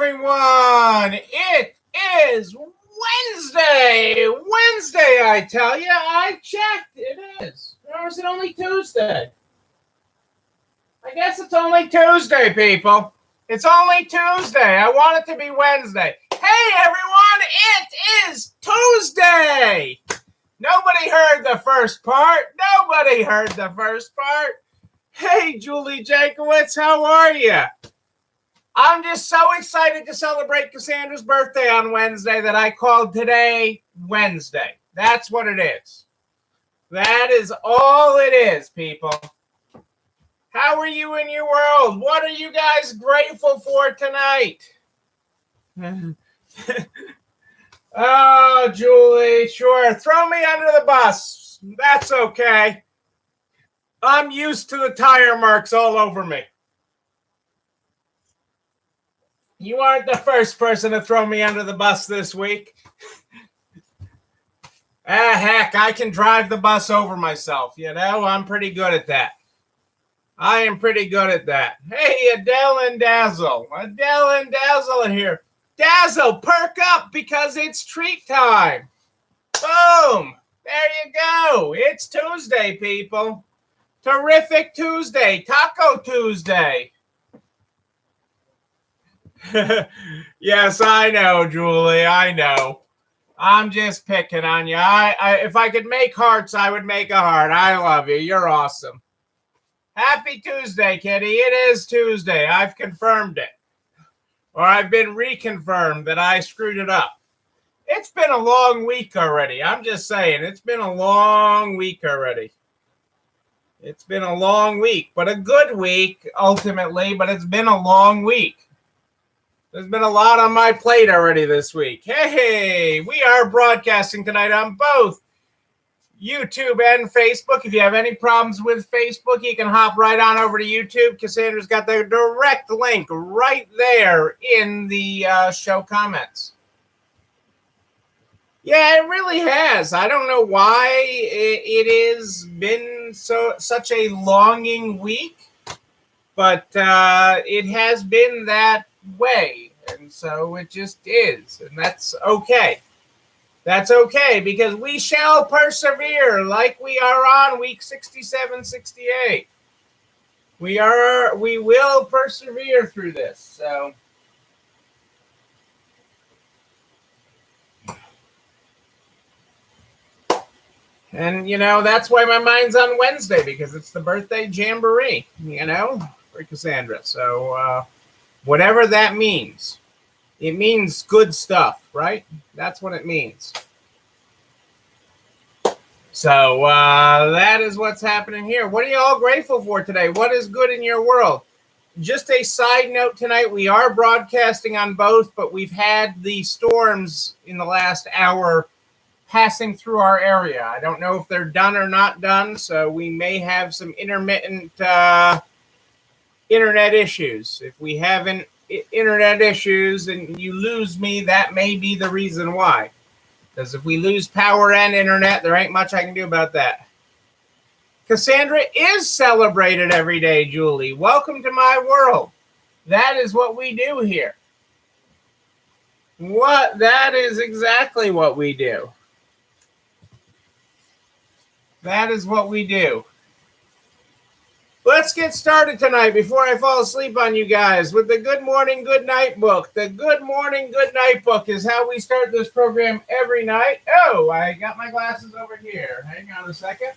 everyone. It is Wednesday. Wednesday, I tell you. I checked. It is. Or is it only Tuesday? I guess it's only Tuesday, people. It's only Tuesday. I want it to be Wednesday. Hey, everyone. It is Tuesday. Nobody heard the first part. Nobody heard the first part. Hey, Julie Jankowitz, how are you? I'm just so excited to celebrate Cassandra's birthday on Wednesday that I called today Wednesday. That's what it is. That is all it is, people. How are you in your world? What are you guys grateful for tonight? Oh, Julie, sure. Throw me under the bus. That's okay. I'm used to the tire marks all over me. You aren't the first person to throw me under the bus this week. Heck, I can drive the bus over myself, you know? I'm pretty good at that. I am pretty good at that. Hey, Adele and Dazzle. Adele and Dazzle are here. Dazzle, perk up because it's treat time. Boom. There you go. It's Tuesday, people. Terrific Tuesday. Taco Tuesday. Yes, I know, Julie. I know. I'm just picking on you. If I could make hearts, I would make a heart. I love you. You're awesome. Happy Tuesday, Kitty. It is Tuesday. I've confirmed it. Or I've been reconfirmed that I screwed it up. It's been a long week already. I'm just saying. It's been a long week already. It's been a long week, but a good week ultimately, but it's been a long week. There's been a lot on my plate already this week. Hey, we are broadcasting tonight on both YouTube and Facebook. If you have any problems with Facebook, you can hop right on over to YouTube. Cassandra's got the direct link right there in the show comments. Yeah, it really has. I don't know why it has been such a longing week, but it has been that way, and so it just is, and that's okay. That's okay, because we shall persevere like we are on week 67, 68. We will persevere through this, so. And, you know, that's why my mind's on Wednesday, because it's the birthday jamboree, you know, for Cassandra. So, whatever that means, it means good stuff, right? That's what it means. So that is what's happening here. What are you all grateful for today? What is good in your world? Just a side note tonight, we are broadcasting on both, but we've had the storms in the last hour passing through our area. I don't know if they're done or not done, so we may have some intermittent internet issues. If we have internet issues and you lose me, that may be the reason why. Because if we lose power and internet, there ain't much I can do about that. Cassandra is celebrated every day, Julie. Welcome to my world. That is what we do here. That is exactly what we do. That is what we do. Let's get started tonight before I fall asleep on you guys with the Good Morning, Good Night book. The Good Morning, Good Night book is how we start this program every night. Oh, I got my glasses over here. Hang on a second.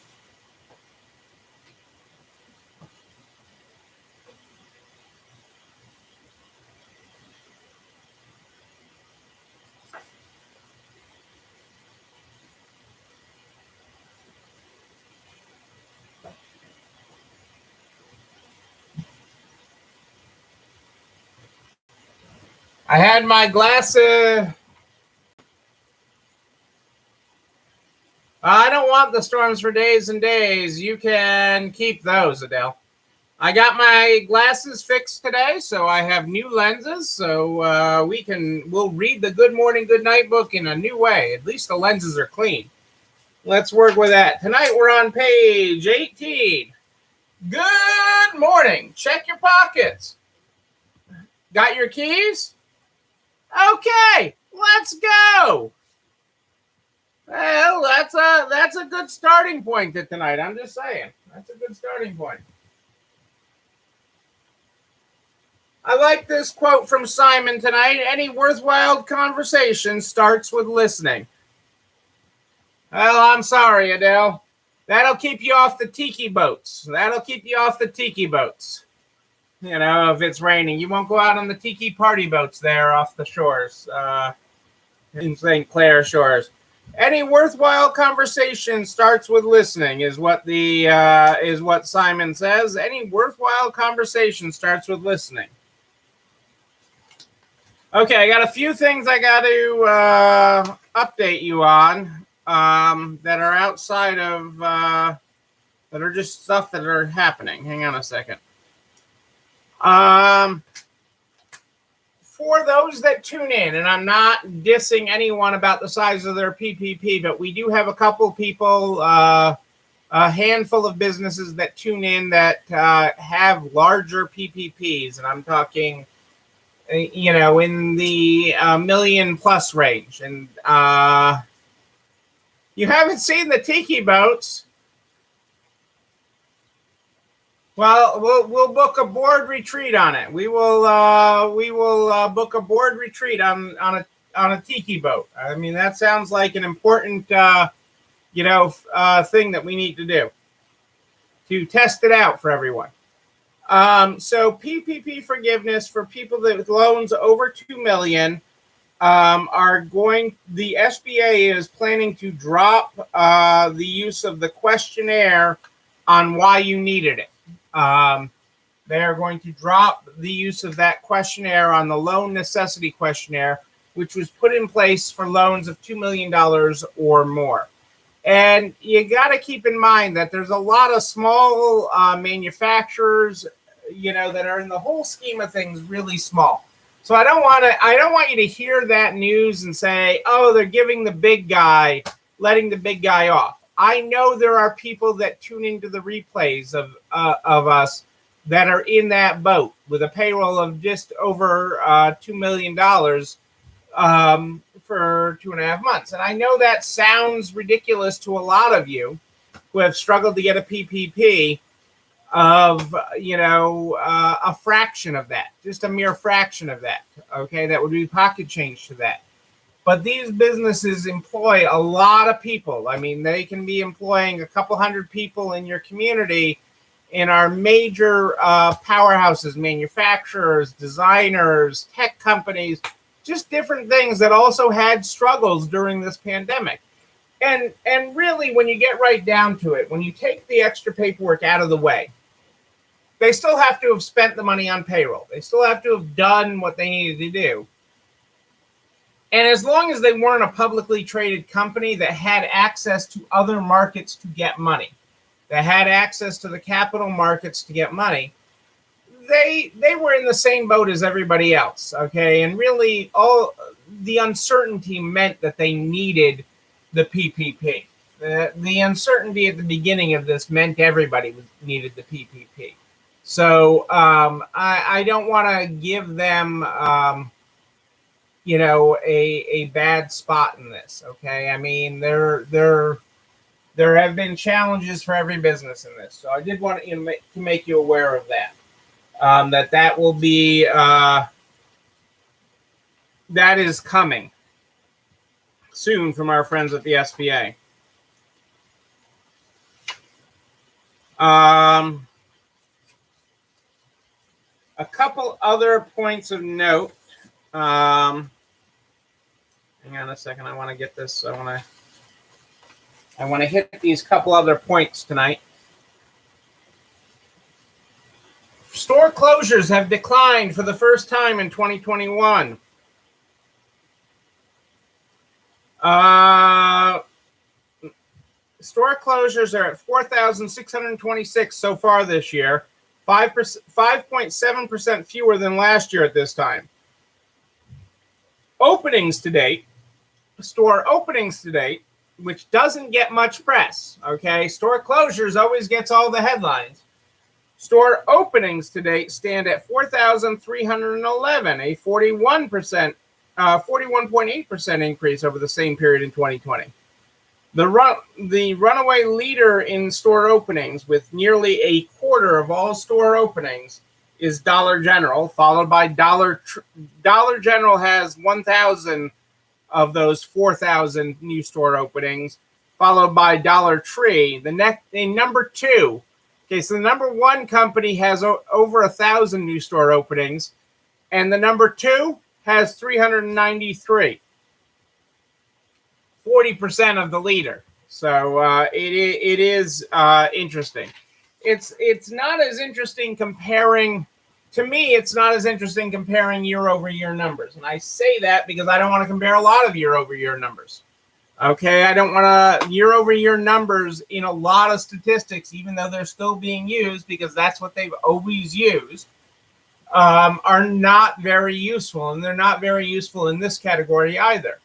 I had my glasses. I don't want the storms for days and days. You can keep those, Adele. I got my glasses fixed today, so I have new lenses. So we'll read the Good Morning, Good Night book in a new way. At least the lenses are clean. Let's work with that. Tonight we're on page 18. Good morning. Check your pockets. Got your keys? Okay, let's go. Well, that's a good starting point to tonight. I'm just saying. That's a good starting point. I like this quote from Simon tonight. Any worthwhile conversation starts with listening. Well, I'm sorry, Adele. That'll keep you off the tiki boats. That'll keep you off the tiki boats. You know, if it's raining, you won't go out on the tiki party boats there off the shores, in St. Clair shores. Any worthwhile conversation starts with listening, is what Simon says. Any worthwhile conversation starts with listening. Okay, I got a few things I got to update you on that are outside of that are just stuff that are happening. Hang on a second. For those that tune in, and I'm not dissing anyone about the size of their PPP, but we do have a couple people, a handful of businesses that tune in that have larger PPPs, and I'm talking, you know, in the million plus range. And you haven't seen the tiki boats. Well, we'll book a board retreat on it. We will book a board retreat on a tiki boat. I mean, that sounds like an important thing that we need to do to test it out for everyone. So PPP forgiveness for people that with loans over $2 million the SBA is planning to drop the use of the questionnaire on why you needed it. They are going to drop the use of that questionnaire on the loan necessity questionnaire, which was put in place for loans of $2 million or more. And you got to keep in mind that there's a lot of small manufacturers, that are in the whole scheme of things really small. So I don't want you to hear that news and say, oh, they're letting the big guy off. I know there are people that tune into the replays of us that are in that boat with a payroll of just over $2 million for 2.5 months. And I know that sounds ridiculous to a lot of you who have struggled to get a PPP of, a fraction of that, just a mere fraction of that. Okay, that would be pocket change to that. But these businesses employ a lot of people. I mean, they can be employing a couple hundred people in your community in our major powerhouses, manufacturers, designers, tech companies, just different things that also had struggles during this pandemic. And really, when you get right down to it, when you take the extra paperwork out of the way, they still have to have spent the money on payroll. They still have to have done what they needed to do. And as long as they weren't a publicly traded company that had access to other markets to get money, that had access to the capital markets to get money, they were in the same boat as everybody else, okay? And really, all the uncertainty meant that they needed the PPP. The uncertainty at the beginning of this meant everybody needed the PPP. So I don't want to give them a bad spot in this. Okay, I mean there have been challenges for every business in this, so I did want to make you aware of that. That will be that is coming soon from our friends at the SBA. A couple other points of note. Hang on a second. I want to get this. I want to hit these couple other points tonight. Store closures have declined for the first time in 2021. Store closures are at 4,626 so far this year, 5.7% fewer than last year at this time. Store openings to date, which doesn't get much press, okay? Store closures always gets all the headlines. Store openings to date stand at 4,311, a 41% 41.8% increase over the same period in 2020. The runaway leader in store openings, with nearly a quarter of all store openings, is Dollar General, followed by Dollar General has 1,000 of those 4,000 new store openings, followed by Dollar Tree. In number two. Okay, so the number one company has over 1,000 new store openings, and the number two has 393. 40% of the leader. So it is interesting. It's not as interesting comparing. To me, it's not as interesting comparing year-over-year numbers, and I say that because I don't want to compare a lot of year-over-year numbers. Okay, I don't want to year-over-year numbers in a lot of statistics, even though they're still being used because that's what they've always used. Are not very useful, and they're not very useful in this category either.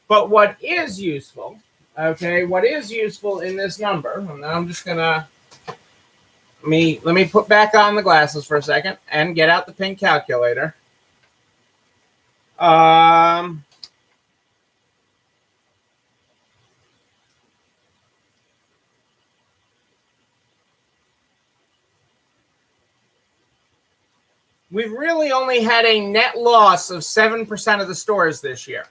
But what is useful, okay, what is useful in this number, and I'm just gonna let me put back on the glasses for a second and get out the pink calculator. We've really only had a net loss of 7% of the stores this year.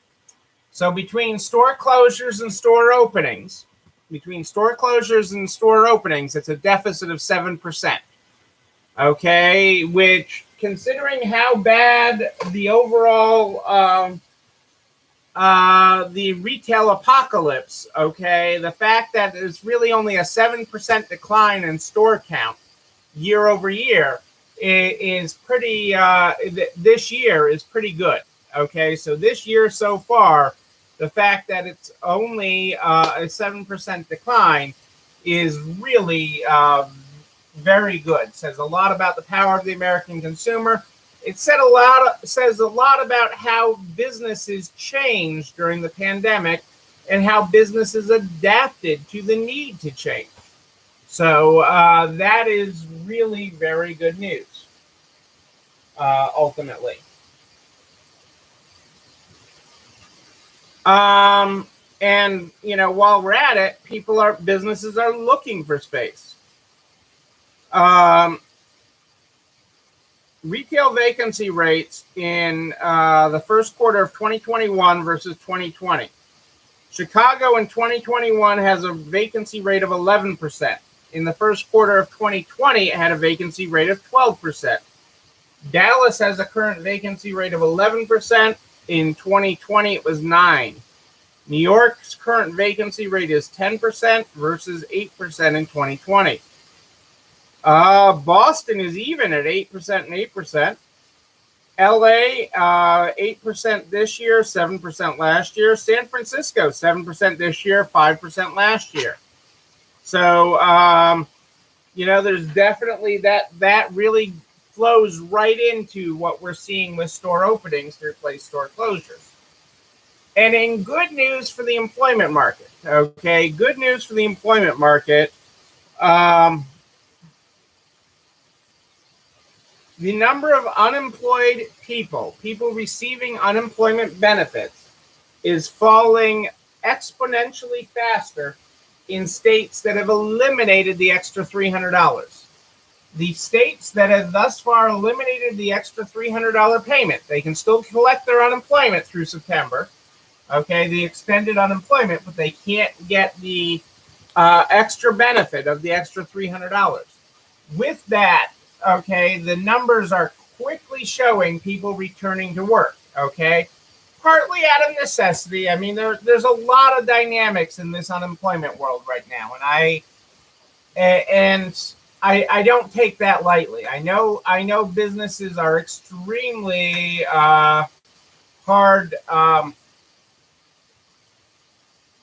So between store closures and store openings, it's a deficit of 7%. Okay, which, considering how bad the overall the retail apocalypse, okay, the fact that there's really only a 7% decline in store count year over year is pretty, this year is pretty good. Okay, so this year so far, the fact that it's only a 7% decline is really very good. It says a lot about the power of the American consumer. It says a lot about how businesses changed during the pandemic and how businesses adapted to the need to change. So that is really very good news, ultimately. And while we're at it, businesses are looking for space. Retail vacancy rates in the first quarter of 2021 versus 2020. Chicago in 2021 has a vacancy rate of 11%. In the first quarter of 2020, it had a vacancy rate of 12%. Dallas has a current vacancy rate of 11%. In 2020, it was 9%. New York's current vacancy rate is 10% versus 8% in 2020. Boston is even at 8% and 8%. LA, 8% this year, 7% last year. San Francisco, 7% this year, 5% last year. So, there's definitely that really flows right into what we're seeing with store openings to replace store closures. And in good news for the employment market, okay, good news for the employment market, the number of unemployed people receiving unemployment benefits, is falling exponentially faster in states that have eliminated the extra $300. The states that have thus far eliminated the extra $300 payment, they can still collect their unemployment through September, okay, the extended unemployment, but they can't get the extra benefit of the extra $300. With that, okay, the numbers are quickly showing people returning to work, okay? Partly out of necessity. I mean, there's a lot of dynamics in this unemployment world right now, and I don't take that lightly. I know businesses are extremely hard,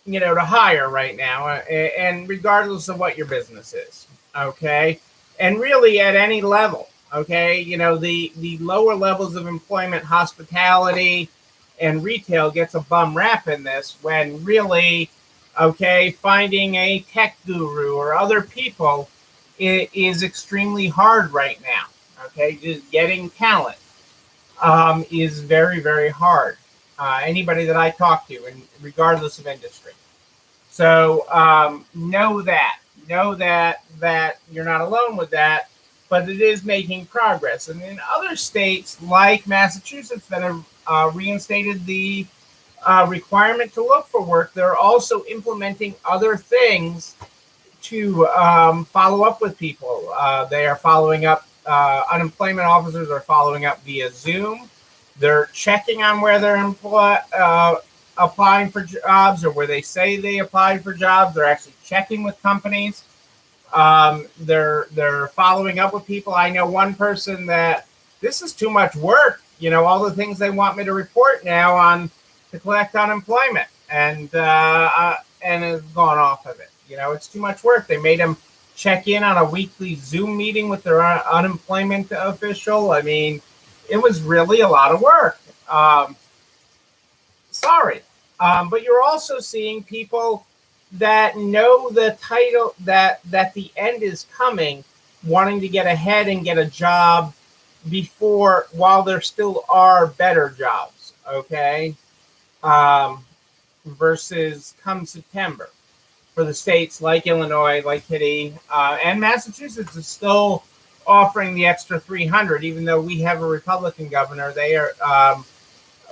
to hire right now, and regardless of what your business is, okay, and really at any level, okay, the lower levels of employment, hospitality and retail gets a bum rap in this, when really, okay, finding a tech guru or other people is extremely hard right now. Okay, just getting talent is very, very hard. Anybody that I talk to, and regardless of industry. So know that you're not alone with that, but it is making progress. And in other states like Massachusetts that have reinstated the requirement to look for work, they're also implementing other things to follow up with people. They are following up. Unemployment officers are following up via Zoom. They're checking on where they're applying for jobs, or where they say they applied for jobs. They're actually checking with companies. They're following up with people. I know one person that this is too much work. All the things they want me to report now on to collect unemployment, and has gone off of it. It's too much work. They made him check in on a weekly Zoom meeting with their unemployment official. I mean, it was really a lot of work. Sorry. But you're also seeing people that know the title, that the end is coming, wanting to get ahead and get a job while there still are better jobs, okay? Versus come September. For the states like Illinois, like Kitty, and Massachusetts is still offering the extra $300, even though we have a Republican governor.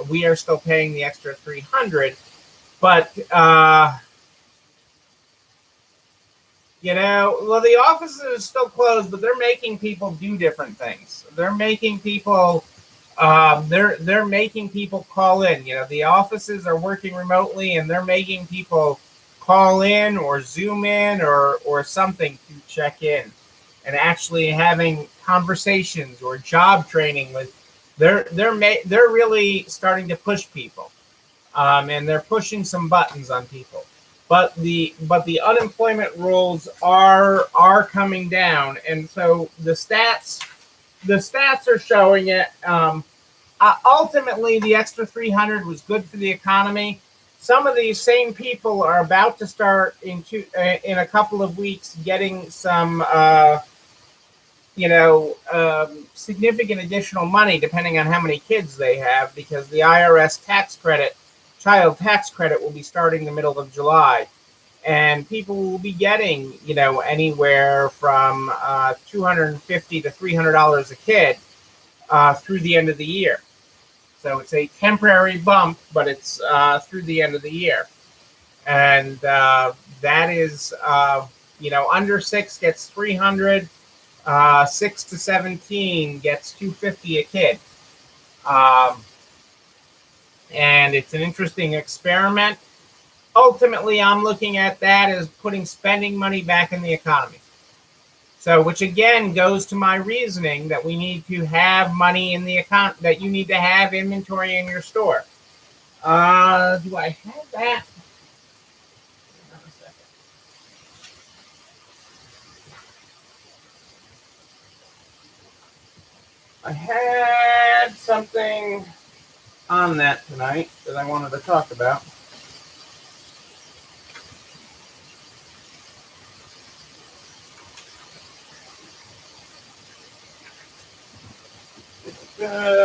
We are still paying the extra $300, but the offices are still closed, but they're making people do different things. They're making people they're making people call in. The offices are working remotely, and they're making people call in or Zoom in or something to check in, and actually having conversations or job training with. They're really starting to push people, and they're pushing some buttons on people. But the unemployment rules are coming down, and so the stats are showing it. Ultimately, the extra 300 was good for the economy. Some of these same people are about to start in a couple of weeks getting some significant additional money, depending on how many kids they have, because the IRS child tax credit will be starting the middle of July, and people will be getting anywhere from $250 to $300 a kid through the end of the year. So it's a temporary bump, but it's through the end of the year. And that is, under 6 gets 300, 6 to 17 gets $250 a kid. And it's an interesting experiment. Ultimately, I'm looking at that as putting spending money back in the economy. So, which again goes to my reasoning that we need to have money in the account, that you need to have inventory in your store. Do I have that? Hang on a second. I had something on that tonight that I wanted to talk about.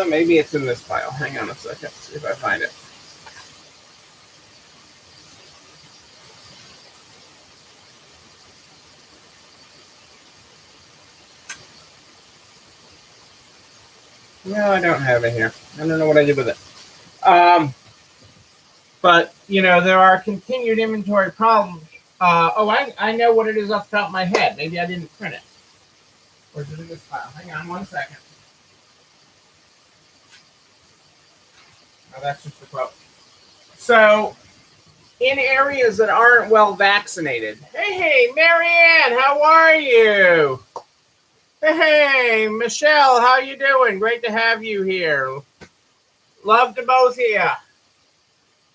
Maybe it's in this file. Hang on a second, see if I find it. No, I don't have it here. I don't know what I did with it. But, there are continued inventory problems. I know what it is off the top of my head. Maybe I didn't print it. Or is it in this file? Hang on one second. Oh, that's just a quote. So, in areas that aren't well vaccinated. Hey, Marianne, how are you? Hey, Michelle, how you doing? Great to have you here. Love to both of you.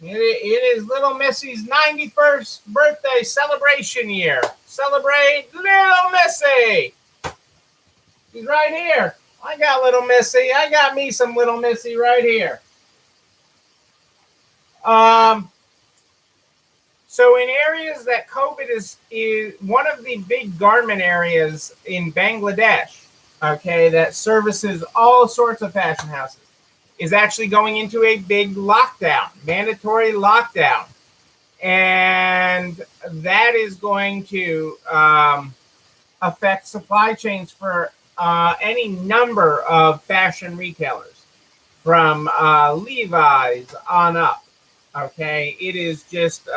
It is little Missy's 91st birthday celebration year. Celebrate little Missy. She's right here. I got little Missy. I got me some little Missy right here. So in areas that COVID is one of the big garment areas in Bangladesh, okay, that services all sorts of fashion houses, is actually going into a big lockdown, mandatory lockdown. And that is going to affect supply chains for any number of fashion retailers, from Levi's on up. Okay, it is just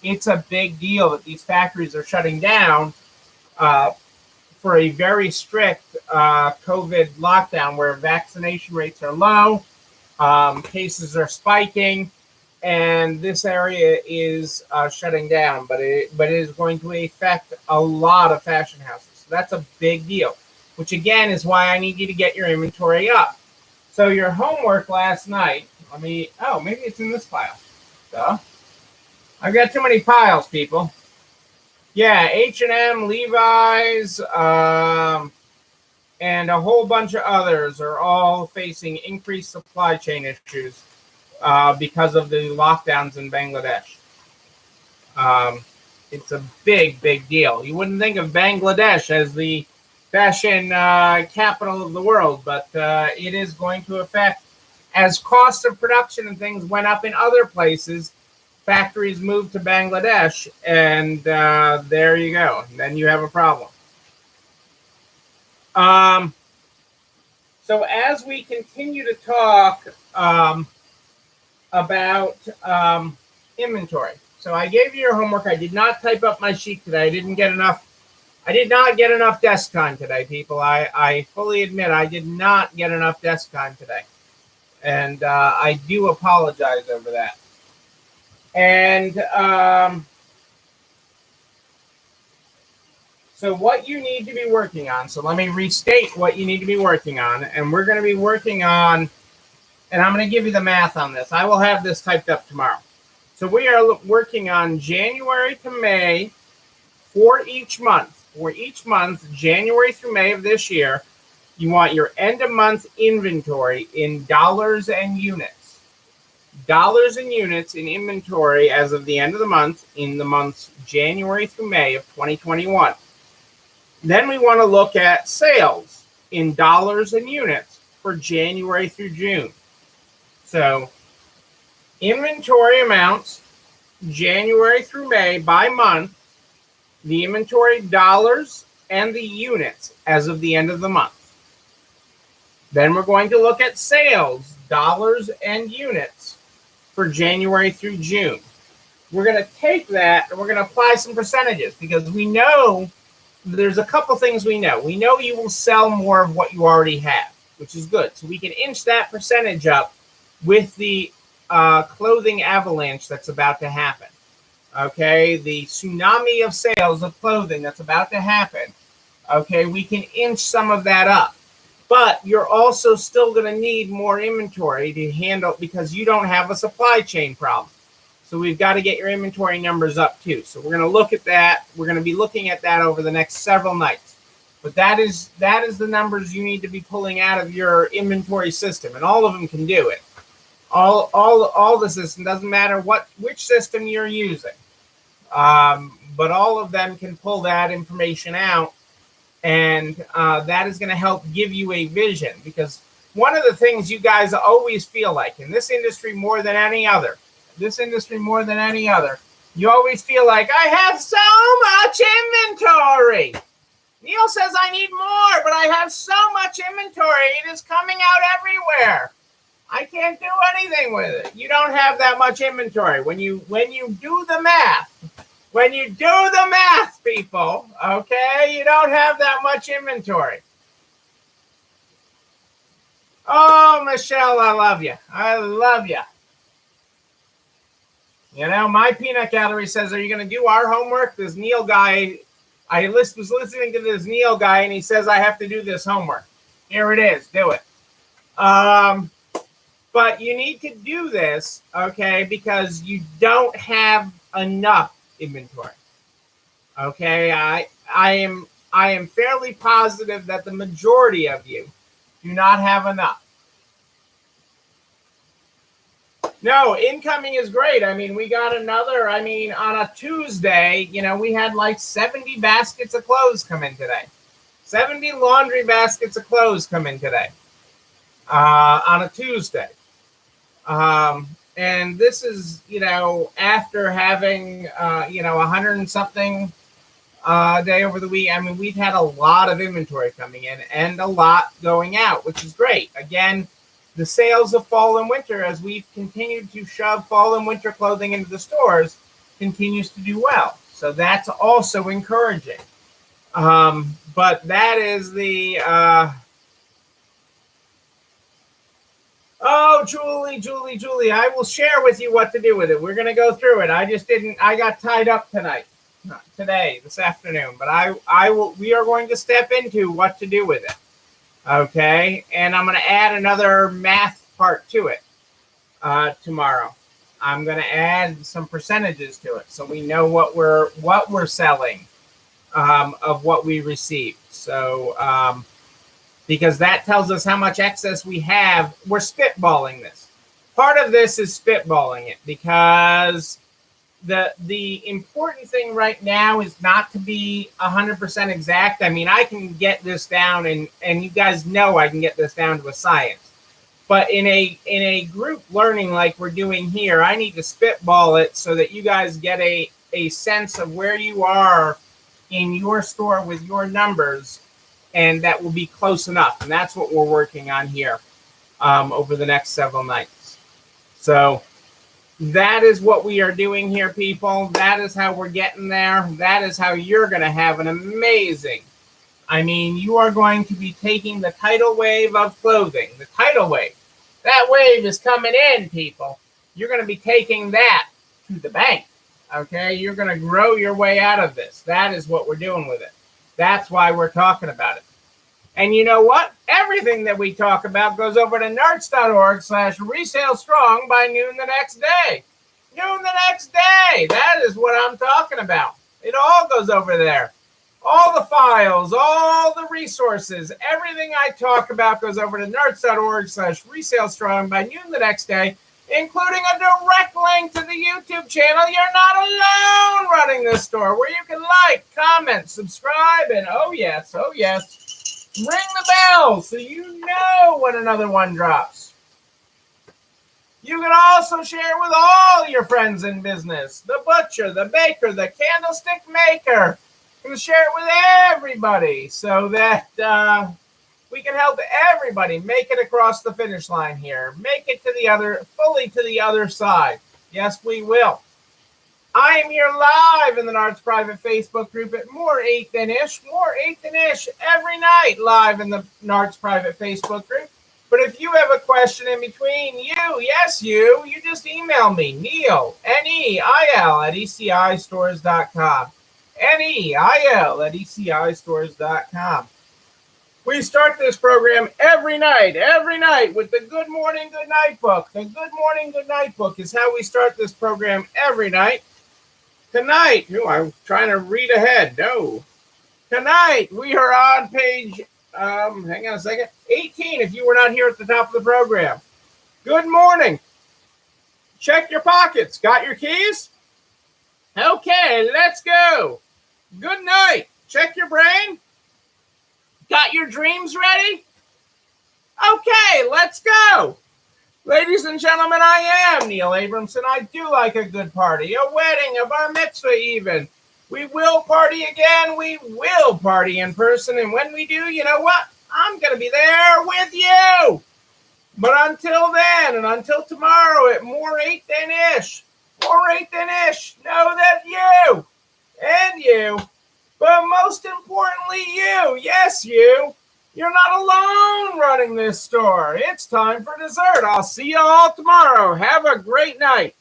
it's a big deal that these factories are shutting down for a very strict COVID lockdown, where vaccination rates are low, cases are spiking, and this area is shutting down. But it is going to affect a lot of fashion houses. So that's a big deal, which again is why I need you to get your inventory up. So your homework last night, maybe it's in this pile. Duh. I've got too many piles, people. Yeah, H&M, Levi's, and a whole bunch of others are all facing increased supply chain issues because of the lockdowns in Bangladesh. It's a big, big deal. You wouldn't think of Bangladesh as the fashion capital of the world, but it is going to affect, as cost of production and things went up in other places. Factories moved to Bangladesh, and there you go. Then you have a problem. So as we continue to talk about inventory, so I gave you your homework. I did not type up my sheet today. I did not get enough desk time today, people. I fully admit I did not get enough desk time today, and I do apologize over that. And so what you need to be working on, so let me restate what you need to be working on. And we're going to be working on, and I'm going to give you the math on this. I will have this typed up tomorrow. So we are working on January to May for each month. For each month, January through May of this year, you want your end of month inventory in dollars and units. Dollars and units in inventory as of the end of the month, in the months January through May of 2021. Then we want to look at sales in dollars and units for January through June. So inventory amounts January through May by month, the inventory dollars and the units as of the end of the month. Then we're going to look at sales, dollars and units for January through June. We're going to take that and we're going to apply some percentages, because we know there's a couple things we know. We know you will sell more of what you already have, which is good. So we can inch that percentage up with the clothing avalanche that's about to happen. Okay, the tsunami of sales of clothing that's about to happen. Okay, we can inch some of that up. But you're also still going to need more inventory to handle, because you don't have a supply chain problem. So we've got to get your inventory numbers up too. So we're going to look at that. We're going to be looking at that over the next several nights. But that is the numbers you need to be pulling out of your inventory system, and all of them can do it. All the system, doesn't matter which system you're using, but all of them can pull that information out. And that is going to help give you a vision, because one of the things you guys always feel like in this industry more than any other, you always feel like, I have so much inventory. Neil says I need more, but I have so much inventory. It is coming out everywhere. I can't do anything with it. You don't have that much inventory. When you do the math, people, okay, you don't have that much inventory. Oh, Michelle, I love you. You know, my peanut gallery says, are you going to do our homework? This Neil guy, I was listening to this Neil guy, and he says I have to do this homework. Here it is. Do it. But you need to do this, okay, because you don't have enough inventory. Okay, I am fairly positive that the majority of you do not have enough. No, incoming is great. I mean, we got another, on a Tuesday, we had like 70 baskets of clothes come in today. 70 laundry baskets of clothes come in today. on a Tuesday. And this is, after having, 100 and something day over the week. I mean, we've had a lot of inventory coming in and a lot going out, which is great. Again, the sales of fall and winter, as we've continued to shove fall and winter clothing into the stores, continues to do well. So that's also encouraging. But that is the... Oh, Julie, I will share with you what to do with it. We're going to go through it. I got tied up this afternoon, but we are going to step into what to do with it. Okay. And I'm going to add another math part to it, tomorrow. I'm going to add some percentages to it, so we know what we're selling, of what we received. So, because that tells us how much excess we have. We're spitballing this. Part of this is spitballing it, because the important thing right now is not to be 100% exact. I mean, I can get this down, and you guys know I can get this down to a science. But in a group learning like we're doing here, I need to spitball it so that you guys get a sense of where you are in your store with your numbers, and that will be close enough. And that's what we're working on here, over the next several nights. So that is what we are doing here, people. That is how we're getting there. That is how you're going to have an amazing, you are going to be taking the tidal wave of clothing. The tidal wave. That wave is coming in, people. You're going to be taking that to the bank. Okay? You're going to grow your way out of this. That is what we're doing with it. That's why we're talking about it. And you know what? Everything that we talk about goes over to narts.org/resale strong by noon the next day. Noon the next day. That is what I'm talking about. It all goes over there. All the files, all the resources, everything I talk about goes over to narts.org/resale strong by noon the next day, including a direct link to the YouTube channel. You're not alone running this store, where you can like, comment, subscribe, and oh yes, ring the bell so you know when another one drops. You can also share with all your friends in business, the butcher, the baker, the candlestick maker. You can share it with everybody so that we can help everybody make it across the finish line here. Make it fully to the other side. Yes, we will. I am here live in the Narts private Facebook group at More 8th and Ish every night, live in the Narts private Facebook group. But if you have a question in between, you just email me, Neil, Neil, at ECIstores.com. Neil@ECIstores.com. We start this program every night with the Good Morning, Good Night book. The Good Morning, Good Night book is how we start this program every night. Tonight, I'm trying to read ahead. No. Tonight, we are on page, hang on a second, 18, if you were not here at the top of the program. Good morning. Check your pockets. Got your keys? Okay, let's go. Good night. Check your brain. Got your dreams ready? Okay, let's go. Ladies and gentlemen, I am Neil Abramson. I do like a good party, a wedding, a bar mitzvah even. We will party again. We will party in person. And when we do, you know what? I'm going to be there with you. But until then, and until tomorrow at More 8th and Ish, know that you and you, but most importantly you, yes you, you're not alone running this store. It's time for dessert. I'll see you all tomorrow. Have a great night.